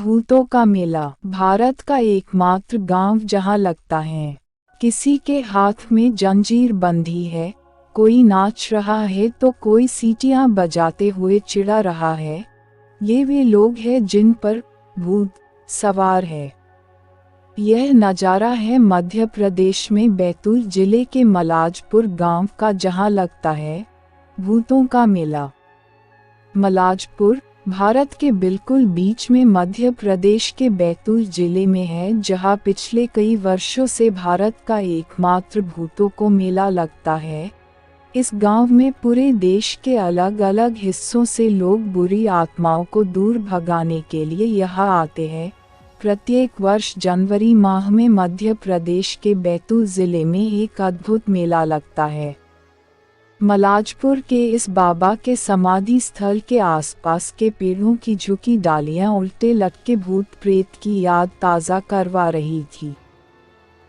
भूतों का मेला भारत का एकमात्र गांव जहां लगता है किसी के हाथ में जंजीर बंधी है, कोई नाच रहा है तो कोई सीटियां बजाते हुए चिढ़ा रहा है। ये वे लोग हैं जिन पर भूत सवार है। यह नज़ारा है मध्य प्रदेश में बैतूल जिले के मलाजपुर गांव का, जहां लगता है भूतों का मेला। मलाजपुर भारत के बिल्कुल बीच में मध्य प्रदेश के बैतूल जिले में है, जहां पिछले कई वर्षों से भारत का एकमात्र भूतों को मेला लगता है। इस गांव में पूरे देश के अलग अलग हिस्सों से लोग बुरी आत्माओं को दूर भगाने के लिए यहाँ आते हैं। प्रत्येक वर्ष जनवरी माह में मध्य प्रदेश के बैतूल जिले में एक अद्भुत मेला लगता है। मलाजपुर के इस बाबा के समाधि स्थल के आसपास के पेड़ों की झुकी डालियां उल्टे लटके भूत प्रेत की याद ताज़ा करवा रही थी।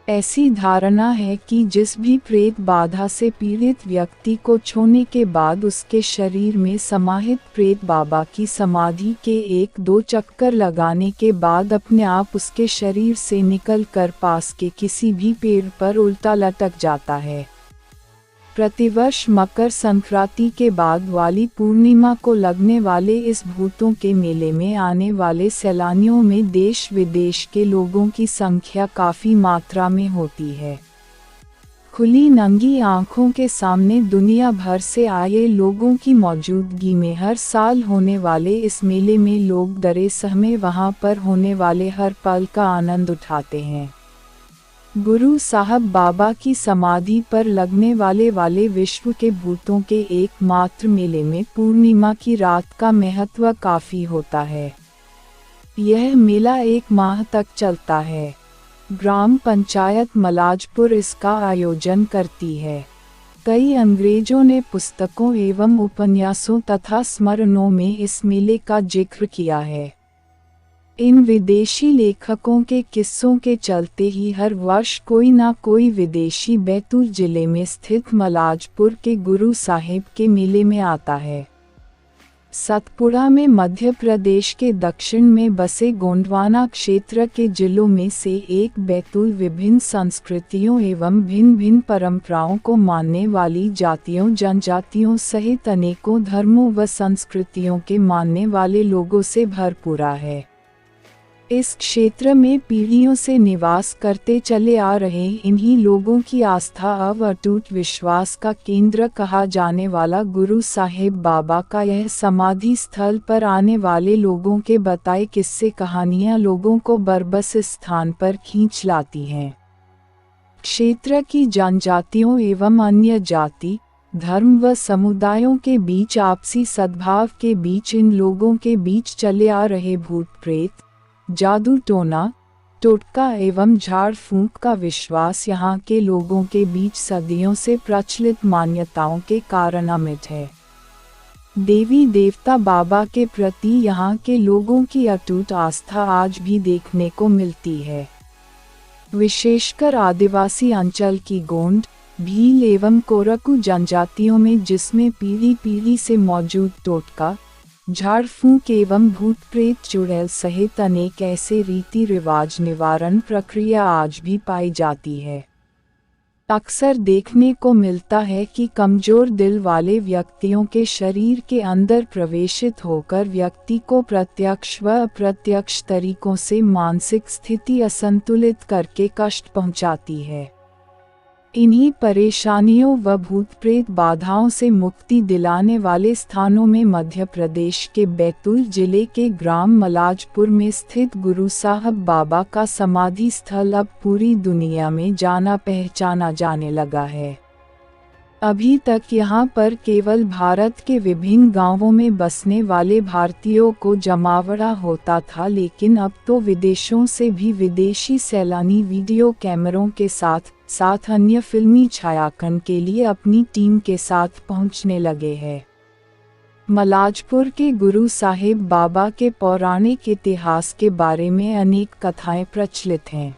ऐसी धारणा है कि जिस भी प्रेत बाधा से पीड़ित व्यक्ति को छूने के बाद उसके शरीर में समाहित प्रेत बाबा की समाधि के 1-2 चक्कर लगाने के बाद अपने आप उसके शरीर से निकल कर पास के किसी भी पेड़ पर उल्टा लटक जाता है। प्रतिवर्ष मकर संक्रांति के बाद वाली पूर्णिमा को लगने वाले इस भूतों के मेले में आने वाले सैलानियों में देश विदेश के लोगों की संख्या काफ़ी मात्रा में होती है। खुली नंगी आंखों के सामने दुनिया भर से आए लोगों की मौजूदगी में हर साल होने वाले इस मेले में लोग डरे सहमे वहां पर होने वाले हर पल का आनंद उठाते हैं। गुरु साहब बाबा की समाधि पर लगने वाले विश्व के भूतों के एकमात्र मेले में पूर्णिमा की रात का महत्व काफ़ी होता है। यह मेला 1 माह तक चलता है। ग्राम पंचायत मलाजपुर इसका आयोजन करती है। कई अंग्रेजों ने पुस्तकों एवं उपन्यासों तथा स्मरणों में इस मेले का जिक्र किया है। इन विदेशी लेखकों के किस्सों के चलते ही हर वर्ष कोई ना कोई विदेशी बैतूल जिले में स्थित मलाजपुर के गुरु साहिब के मेले में आता है। सतपुड़ा में मध्य प्रदेश के दक्षिण में बसे गोंडवाना क्षेत्र के जिलों में से एक बैतूल विभिन्न संस्कृतियों एवं भिन्न भिन्न परंपराओं को मानने वाली जातियों जनजातियों सहित अनेकों धर्मों व संस्कृतियों के मानने वाले लोगों से भरपूरा है। इस क्षेत्र में पीढ़ियों से निवास करते चले आ रहे इन्हीं लोगों की आस्था और अटूट विश्वास का केंद्र कहा जाने वाला गुरु साहिब बाबा का यह समाधि स्थल पर आने वाले लोगों के बताए किस्से कहानियां लोगों को बरबस इस स्थान पर खींच लाती हैं। क्षेत्र की जनजातियों एवं अन्य जाति धर्म व समुदायों के बीच आपसी सद्भाव के बीच इन लोगों के बीच चले आ रहे भूत प्रेत जादू टोना टोटका एवं झाड़ फूंक का विश्वास यहाँ के लोगों के बीच सदियों से प्रचलित मान्यताओं के कारण अमिट है। देवी देवता बाबा के प्रति यहाँ के लोगों की अटूट आस्था आज भी देखने को मिलती है। विशेषकर आदिवासी अंचल की गोंड भील एवं कोरकू जनजातियों में, जिसमें पीढ़ी पीढ़ी से मौजूद टोटका झाड़ फूंक एवं भूत प्रेत चुड़ैल सहित अनेक ऐसे रीति रिवाज निवारण प्रक्रिया आज भी पाई जाती है। अक्सर देखने को मिलता है कि कमजोर दिल वाले व्यक्तियों के शरीर के अंदर प्रवेशित होकर व्यक्ति को प्रत्यक्ष व अप्रत्यक्ष तरीकों से मानसिक स्थिति असंतुलित करके कष्ट पहुंचाती है। इन्हीं परेशानियों व भूत प्रेत बाधाओं से मुक्ति दिलाने वाले स्थानों में मध्य प्रदेश के बैतूल जिले के ग्राम मलाजपुर में स्थित गुरु साहब बाबा का समाधि स्थल अब पूरी दुनिया में जाना पहचाना जाने लगा है। अभी तक यहाँ पर केवल भारत के विभिन्न गांवों में बसने वाले भारतीयों को जमावड़ा होता था, लेकिन अब तो विदेशों से भी विदेशी सैलानी वीडियो कैमरों के साथ अन्य फिल्मी छायांकन के लिए अपनी टीम के साथ पहुंचने लगे हैं। मलाजपुर के गुरु साहिब बाबा के पौराणिक इतिहास के बारे में अनेक कथाएं प्रचलित हैं।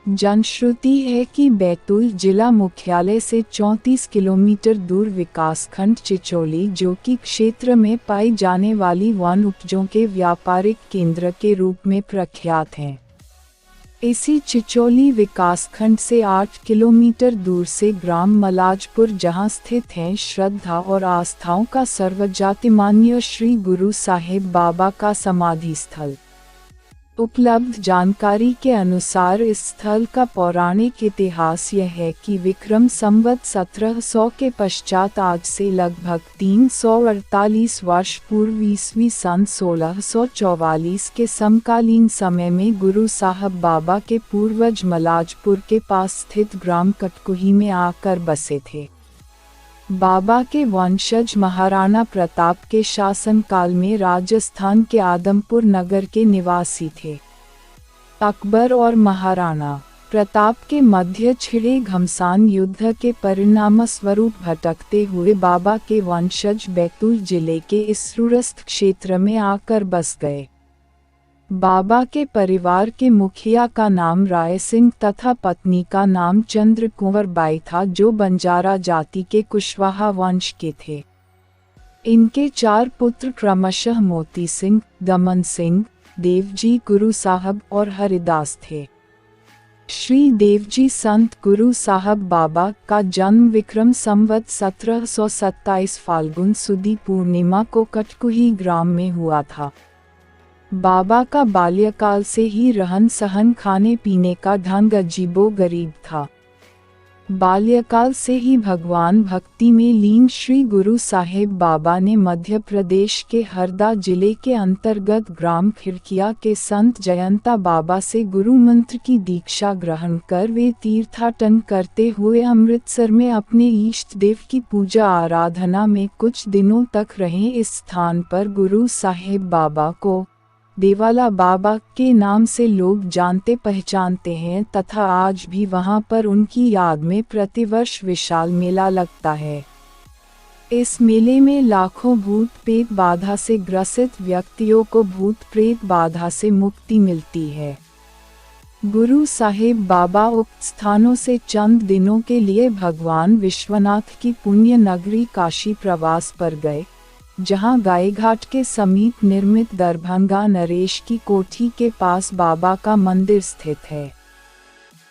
जनश्रुति है कि बैतूल जिला मुख्यालय से 34 किलोमीटर दूर विकासखंड चिचोली, जो कि क्षेत्र में पाई जाने वाली वन उपजों के व्यापारिक केंद्र के रूप में प्रख्यात हैं। इसी चिचोली विकासखंड से 8 किलोमीटर दूर से ग्राम मलाजपुर, जहां स्थित है श्रद्धा और आस्थाओं का सर्वजातिमान्य श्री गुरु साहिब बाबा का समाधि स्थल। उपलब्ध जानकारी के अनुसार इस स्थल का पौराणिक इतिहास यह है कि विक्रम संवत 1700 के पश्चात आज से लगभग 348 वर्ष पूर्व ईस्वी सन 1644 के समकालीन समय में गुरु साहब बाबा के पूर्वज मलाजपुर के पास स्थित ग्राम कटकुही में आकर बसे थे। बाबा के वंशज महाराणा प्रताप के शासनकाल में राजस्थान के आदमपुर नगर के निवासी थे। अकबर और महाराणा प्रताप के मध्य छिड़े घमसान युद्ध के परिणामस्वरूप भटकते हुए बाबा के वंशज बैतूल जिले के इस दूरस्थ क्षेत्र में आकर बस गए। बाबा के परिवार के मुखिया का नाम राय सिंह तथा पत्नी का नाम चंद्र कुंवर बाई था, जो बंजारा जाति के कुशवाहा वंश के थे। इनके 4 पुत्र क्रमशः मोती सिंह, दमन सिंह, देवजी, गुरु साहब और हरिदास थे। श्री देवजी संत गुरु साहब बाबा का जन्म विक्रम संवत 1727 फाल्गुन सुदी पूर्णिमा को कटकुही ग्राम में हुआ था। बाबा का बाल्यकाल से ही रहन सहन, खाने पीने का ढंग अजीबो गरीब था। बाल्यकाल से ही भगवान भक्ति में लीन श्री गुरु साहिब बाबा ने मध्य प्रदेश के हरदा जिले के अंतर्गत ग्राम खिड़किया के संत जयंता बाबा से गुरु मंत्र की दीक्षा ग्रहण कर वे तीर्थाटन करते हुए अमृतसर में अपने इष्ट देव की पूजा आराधना में कुछ दिनों तक रहे। इस स्थान पर गुरु साहिब बाबा को देवाला बाबा के नाम से लोग जानते पहचानते हैं तथा आज भी वहां पर उनकी याद में प्रतिवर्ष विशाल मेला लगता है। इस मेले में लाखों भूत प्रेत बाधा से ग्रसित व्यक्तियों को भूत प्रेत बाधा से मुक्ति मिलती है। गुरु साहिब बाबा उक्त स्थानों से चंद दिनों के लिए भगवान विश्वनाथ की पुण्य नगरी काशी प्रवास पर गए, जहां गायघाट के समीप निर्मित दरभंगा नरेश की कोठी के पास बाबा का मंदिर स्थित है।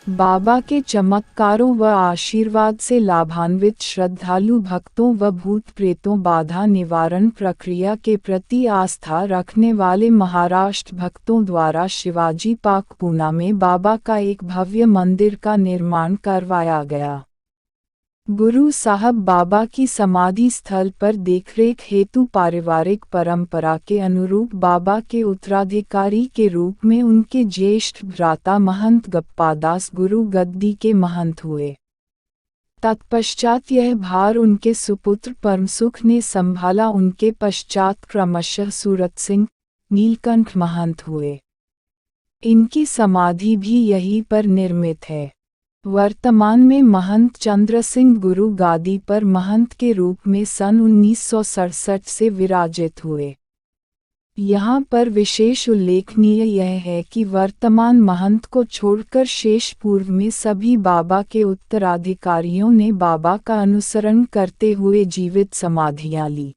बाबा के चमत्कारों व आशीर्वाद से लाभान्वित श्रद्धालु भक्तों व भूत प्रेतों बाधा निवारण प्रक्रिया के प्रति आस्था रखने वाले महाराष्ट्र भक्तों द्वारा शिवाजी पार्क पूना में बाबा का एक भव्य मंदिर का निर्माण करवाया गया। गुरु साहब बाबा की समाधि स्थल पर देखरेख हेतु पारिवारिक परंपरा के अनुरूप बाबा के उत्तराधिकारी के रूप में उनके ज्येष्ठ भ्राता महंत गप्पादास गुरु गद्दी के महंत हुए। तत्पश्चात यह भार उनके सुपुत्र परमसुख ने संभाला। उनके पश्चात क्रमशः सूरत सिंह, नीलकंठ महंत हुए। इनकी समाधि भी यहीं पर निर्मित है। वर्तमान में महंत चंद्र सिंह गुरु गादी पर महंत के रूप में सन 1967 से विराजित हुए। यहाँ पर विशेष उल्लेखनीय यह है कि वर्तमान महंत को छोड़कर शेष पूर्व में सभी बाबा के उत्तराधिकारियों ने बाबा का अनुसरण करते हुए जीवित समाधियां ली।